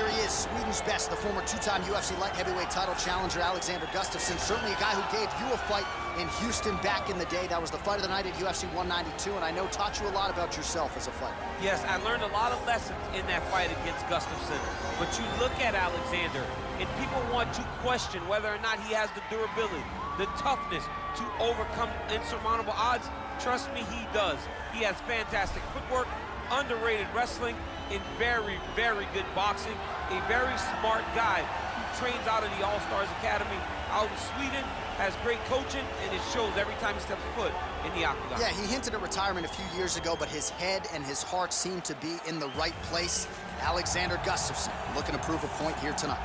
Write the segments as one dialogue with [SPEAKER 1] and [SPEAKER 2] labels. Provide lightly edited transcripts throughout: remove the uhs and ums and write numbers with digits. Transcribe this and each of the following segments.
[SPEAKER 1] here he is, Sweden's best, the former two-time UFC light heavyweight title challenger, Alexander Gustafsson. Certainly a guy who gave you a fight in Houston back in the day. That was the fight of the night at UFC 192, and I know taught you a lot about yourself as a fighter.
[SPEAKER 2] Yes, I learned a lot of lessons in that fight against Gustafsson. But you look at Alexander, and people want to question whether or not he has the durability, the toughness to overcome insurmountable odds. Trust me, he does. He has fantastic footwork, underrated wrestling, and very, very good boxing. A very smart guy who trains out of the All-Stars Academy out in Sweden, has great coaching, and it shows every time he steps foot in the octagon.
[SPEAKER 1] Yeah, he hinted at retirement a few years ago, but his head and his heart seem to be in the right place. Alexander Gustafsson looking to prove a point here tonight.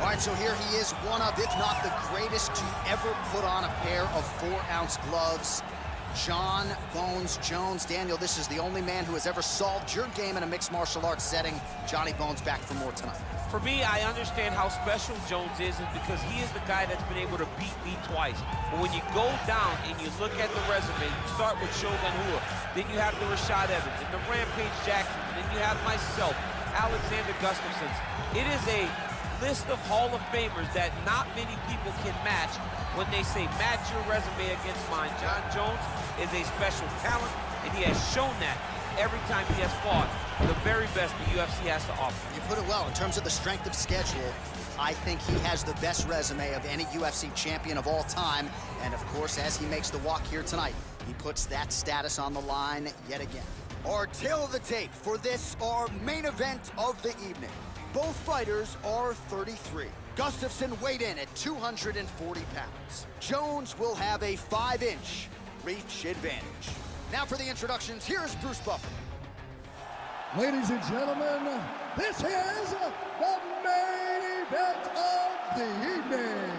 [SPEAKER 1] All right, so here he is, one of, if not the greatest to ever put on a pair of 4-ounce gloves. Jon Bones Jones. Daniel, this is the only man who has ever solved your game in a mixed martial arts setting. Johnny Bones back for more tonight.
[SPEAKER 2] For me, I understand how special Jones is because he is the guy that's been able to beat me twice. But when you go down and you look at the resume, you start with Shogun Rua, then you have the Rashad Evans, and the Rampage Jackson, and then you have myself, Alexander Gustafsson. It is a list of Hall of Famers that not many people can match when they say match your resume against mine. Jon Jones is a special talent, and he has shown that every time he has fought the very best the UFC has to offer.
[SPEAKER 1] You put it well. In terms of the strength of schedule, I think he has the best resume of any UFC champion of all time. And of course, as he makes the walk here tonight, he puts that status on the line yet again. Our tail of the tape for this, our main event of the evening. Both fighters are 33. Gustafsson weighed in at 240 pounds. Jones will have a 5-inch reach advantage. Now for the introductions, here's Bruce Buffer.
[SPEAKER 3] Ladies and gentlemen, this is the main event of the evening.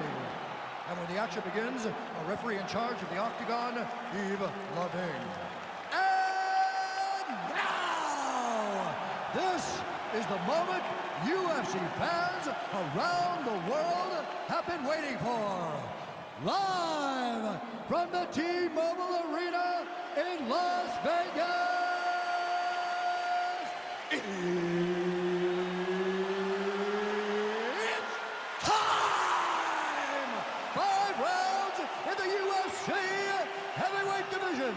[SPEAKER 3] And when the action begins, a referee in charge of the octagon, Yves Lavigne. And now, this is the moment UFC fans around the world have been waiting for. Live from the T-Mobile Arena in Las Vegas, it's time! 5 rounds in the UFC heavyweight division.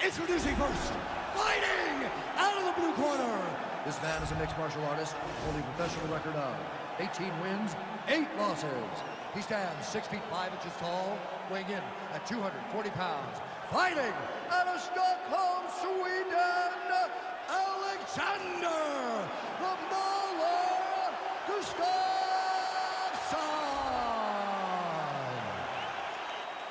[SPEAKER 3] Introducing first, fighting out of the blue corner. This man is a mixed martial artist, holding a professional record of 18 wins, 8 losses. He stands 6 feet 5 inches tall, weighing in at 240 pounds. Fighting out of Stockholm, Sweden, Alexander the Mauler Gustafsson.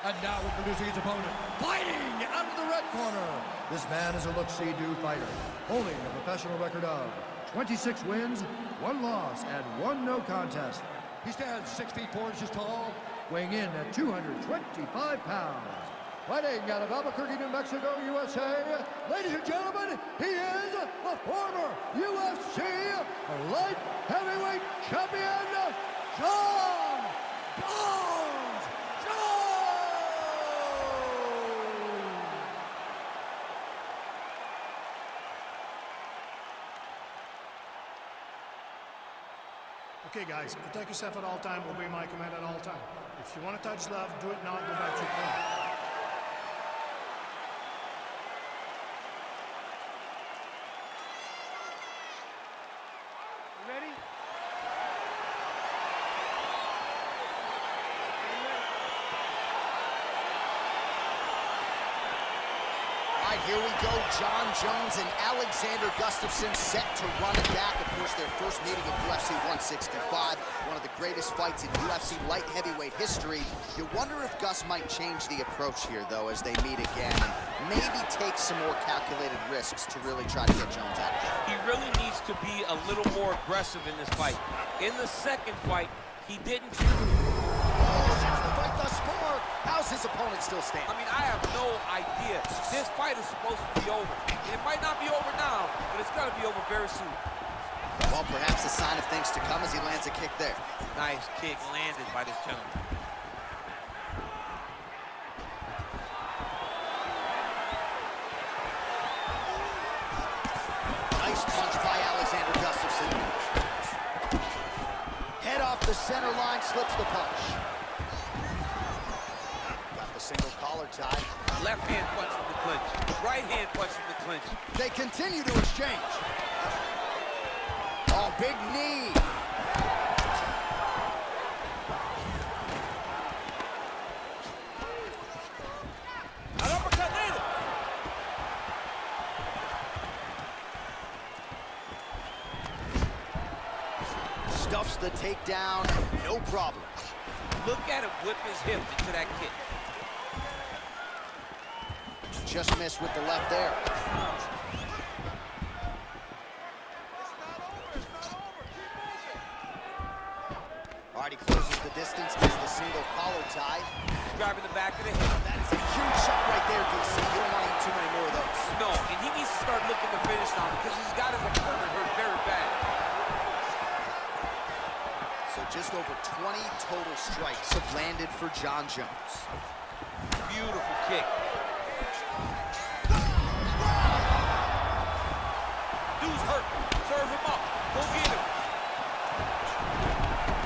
[SPEAKER 3] And now introducing his opponent, fighting out of the red corner. This man is a look-see-do fighter, holding a professional record of 26 wins, 1 loss, and 1 no contest. He stands 6 feet 4 inches tall, weighing in at 225 pounds. Fighting out of Albuquerque, New Mexico, USA, ladies and gentlemen, he is the former UFC light heavyweight champion, Jon Bones Jones!
[SPEAKER 4] Okay, guys, protect yourself at all times. Obey my command at all times. If you want to touch love, do it now. Go back to your corner.
[SPEAKER 5] Ready?
[SPEAKER 1] All right, here we go. Jon Jones and Alexander Gustafsson set to run it back. Of course, their first meeting in UFC 165, one of the greatest fights in UFC light heavyweight history. You wonder if Gus might change the approach here, though, as they meet again, and maybe take some more calculated risks to really try to get Jones out of there.
[SPEAKER 2] He really needs to be a little more aggressive in this fight. In the second fight, he didn't.
[SPEAKER 1] Oh, that's the fight thus far. How's his opponent still standing?
[SPEAKER 2] I mean, I have no idea. This fight is supposed to be over. It might not be over now, but it's got to be over very soon.
[SPEAKER 1] Well, perhaps a sign of things to come as he lands a kick there.
[SPEAKER 2] Nice kick landed by this gentleman.
[SPEAKER 1] Nice punch by Alexander Gustafsson. the center line, slips the punch. Got the single collar tie.
[SPEAKER 2] Left hand punch from the clinch. Right hand punch from the clinch.
[SPEAKER 1] They continue to exchange. Oh, big knee.
[SPEAKER 2] An uppercut later.
[SPEAKER 1] Stuffs the takedown, no problem.
[SPEAKER 2] Look at him whip his hip into that kick.
[SPEAKER 1] Just missed with the left there. All right, he closes the distance, gets the single collar tie.
[SPEAKER 2] Grabbing the back of the hip.
[SPEAKER 1] That is a huge shot right there, DC. You don't want to eat too many more of those.
[SPEAKER 2] No, and he needs to start looking to finish now because he's got his opponent hurt very bad.
[SPEAKER 1] So just over 20 total strikes have landed for Jon Jones.
[SPEAKER 2] Beautiful kick. Dude's hurt. Serve him up. Go get him.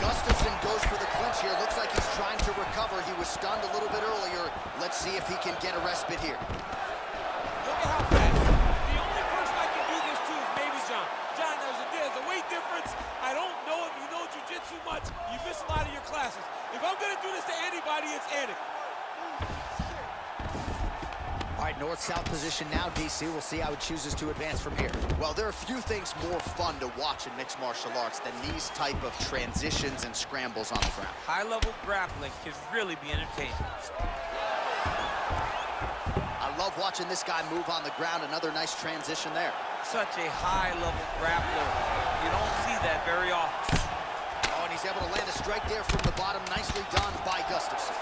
[SPEAKER 1] Gustafsson goes for the clinch here. Looks like he's trying to recover. He was stunned a little bit earlier. Let's see if he can get a respite here.
[SPEAKER 2] Look at how fast. The only person I can do this to is maybe Jon. Jon, there's a weight difference. I don't know if you know jiu-jitsu much. You miss a lot of your classes. If I'm going to do this to anybody, it's Anik.
[SPEAKER 1] All right, north-south position now, DC. We'll see how he chooses to advance from here. Well, there are a few things more fun to watch in mixed martial arts than these type of transitions and scrambles on the ground.
[SPEAKER 2] High-level grappling can really be entertaining.
[SPEAKER 1] I love watching this guy move on the ground. Another nice transition there.
[SPEAKER 2] Such a high-level grappler. You don't see that very often.
[SPEAKER 1] Oh, and he's able to land a strike there from the bottom. Nicely done by Gustafsson.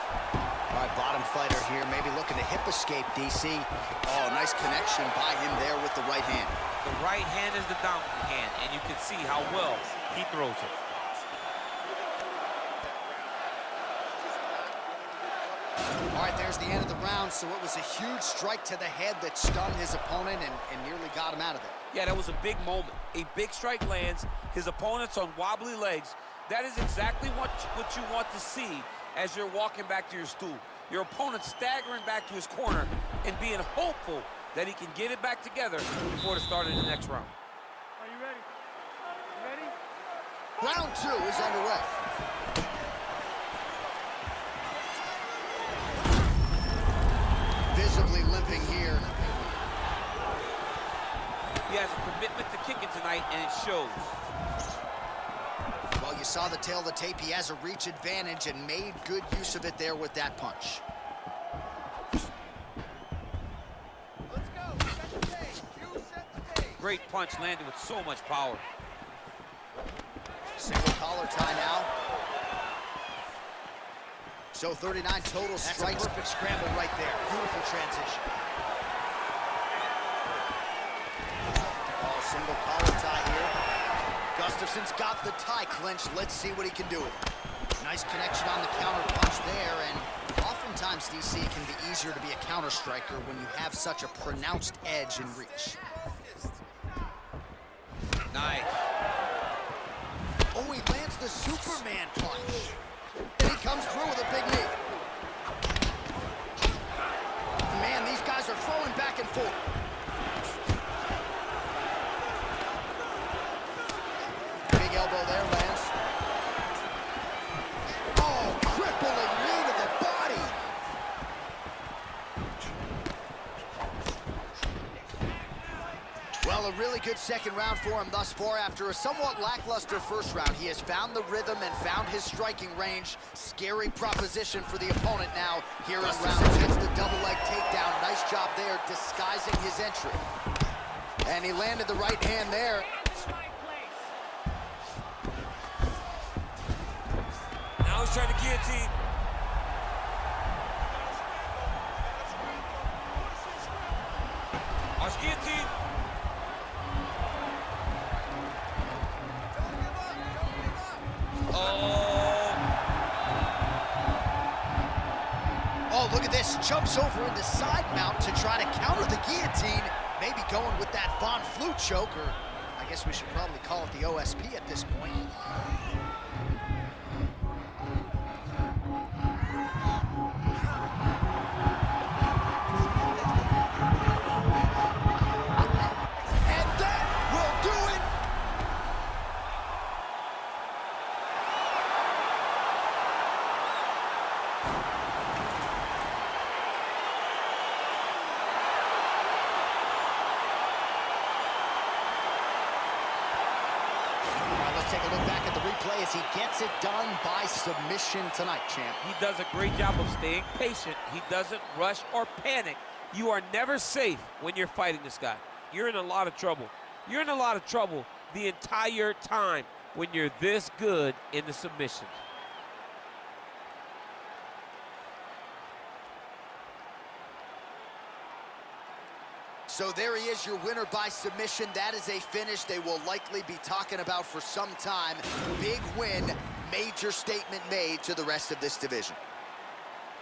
[SPEAKER 1] All right, bottom fighter here, maybe looking to hip escape, DC. Oh, nice connection by him there with the right hand.
[SPEAKER 2] The right hand is the dominant hand, and you can see how well he throws it.
[SPEAKER 1] All right, there's the end of the round, so it was a huge strike to the head that stunned his opponent and nearly got him out of there.
[SPEAKER 2] Yeah, that was a big moment. A big strike lands, his opponent's on wobbly legs. That is exactly what you want to see as you're walking back to your stool. Your opponent staggering back to his corner and being hopeful that he can get it back together before the start of the next round.
[SPEAKER 4] Are you ready? You ready?
[SPEAKER 1] Round two is underway. Visibly limping here.
[SPEAKER 2] He has a commitment to kicking tonight, and it shows.
[SPEAKER 1] Well, you saw the tail of the tape. He has a reach advantage and made good use of it there with that punch.
[SPEAKER 5] Let's go. Set the pace. You set the pace.
[SPEAKER 2] Great punch landed with so much power.
[SPEAKER 1] Single collar tie now. So 39 total strikes. That's a perfect scramble right there. Beautiful transition. Oh, single collar tie here. Gustafsson's got the tie clinch. Let's see what he can do with it. Nice connection on the counter punch there, and oftentimes, DC, it can be easier to be a counter striker when you have such a pronounced edge and reach.
[SPEAKER 2] Nice.
[SPEAKER 1] Oh, he lands the Superman punch. And he comes through with a big knee. Man, these guys are throwing back and forth. Big elbow there, lands. Oh, crippling knee to the body. Well, a really good second round for him thus far. After a somewhat lackluster first round, he has found the rhythm and found his striking range. Scary proposition for the opponent now here in round two. Gets the double leg takedown. Nice job there disguising his entry. And he landed the right hand there.
[SPEAKER 2] Now he's trying to guillotine. Watch guillotine.
[SPEAKER 1] Oh, look at this. Jumps over into side mount to try to counter the guillotine. Maybe going with that Von Flue choke, or I guess we should probably call it the OSP at this point. as he gets it done by submission tonight, champ.
[SPEAKER 2] He does a great job of staying patient. He doesn't rush or panic. You are never safe when you're fighting this guy. You're in a lot of trouble. You're in a lot of trouble the entire time when you're this good in the submissions.
[SPEAKER 1] So there he is, your winner by submission. That is a finish they will likely be talking about for some time. Big win, major statement made to the rest of this division.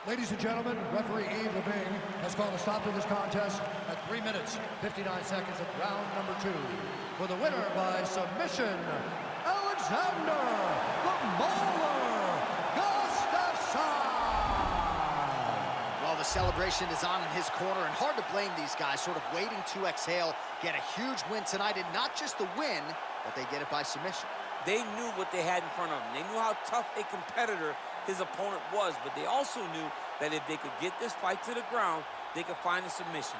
[SPEAKER 3] Ladies and gentlemen, referee Yves Levine has called a stop to this contest at 3 minutes, 59 seconds of round number 2. For the winner by submission, Alexander the Mauler Gustafsson!
[SPEAKER 1] Well, the celebration is on in his corner, and hard to blame these guys, sort of waiting to exhale, get a huge win tonight, and not just the win, but they get it by submission.
[SPEAKER 6] They knew what they had in front of them. They knew how tough a competitor his opponent was, but they also knew that if they could get this fight to the ground, they could find a submission.